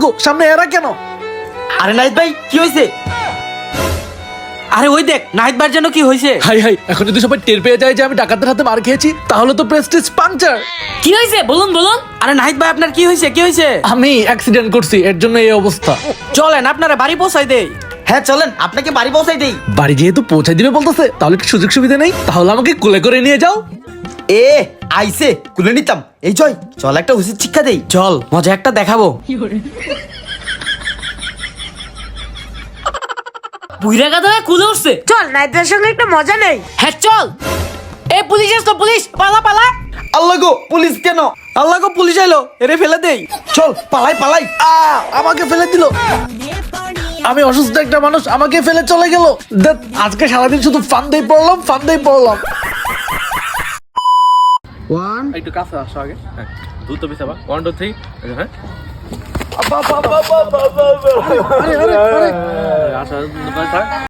গো, সামনে এরা কেন? আরে নাহিদ ভাই কি হয়েছে? আরে ওই দেখ নাহিদ ভাইয়ের জন্য কি হয়েছে? হাই হাই, এখন যদি সবাই টের পেয়ে যায় যে আমি ডাকাতের হাতে মার খেয়েছি, তাহলে তো প্রেস্টিজ পাংচার। কি হয়েছে বলুন বলুন। আরে নাহিদ ভাই আপনার কি হয়েছে, কি হয়েছে? আমি অ্যাক্সিডেন্ট করছি, এর জন্য এই অবস্থা। চলেন আপনারা বাড়ি পৌঁছাই দেই। হ্যাঁ চলেন আপনাকে বাড়ি পৌঁছাই দেই। বাড়ি যেহেতু পৌঁছাই দিবে বলতেছে, তাহলে একটু সুযোগ সুবিধা নেই? তাহলে আমাকে কোলে করে নিয়ে যাও। এ আইসে কুলে নিতাম। এই জয় চল একটা উচিত শিক্ষা দেই, চল মজা একটা দেখাবো। বুইরা গাদা হয়ে কুলে উঠছে। চল নাইদের সঙ্গে একটা মজা নেই। হ্যাঁ চল। এ পুলিশ আসতো, পুলিশ পালা পালা। আল্লাহ গো পুলিশ কেন? আল্লাহ গো পুলিশ আইলো, এরে ফেলে দেই। চল পালাই পালাই। আমাকে ফেলে দিল। আমি অসুস্থ একটা মানুষ, আমাকে ফেলে চলে গেল। ধ্যাৎ, আজকে সারাদিন শুধু ফান্দেই পড়লাম। একটু কাছে আসো আগে, হ্যাঁ দ্রুত পিছাবা, 1 2 3, হ্যাঁ আসা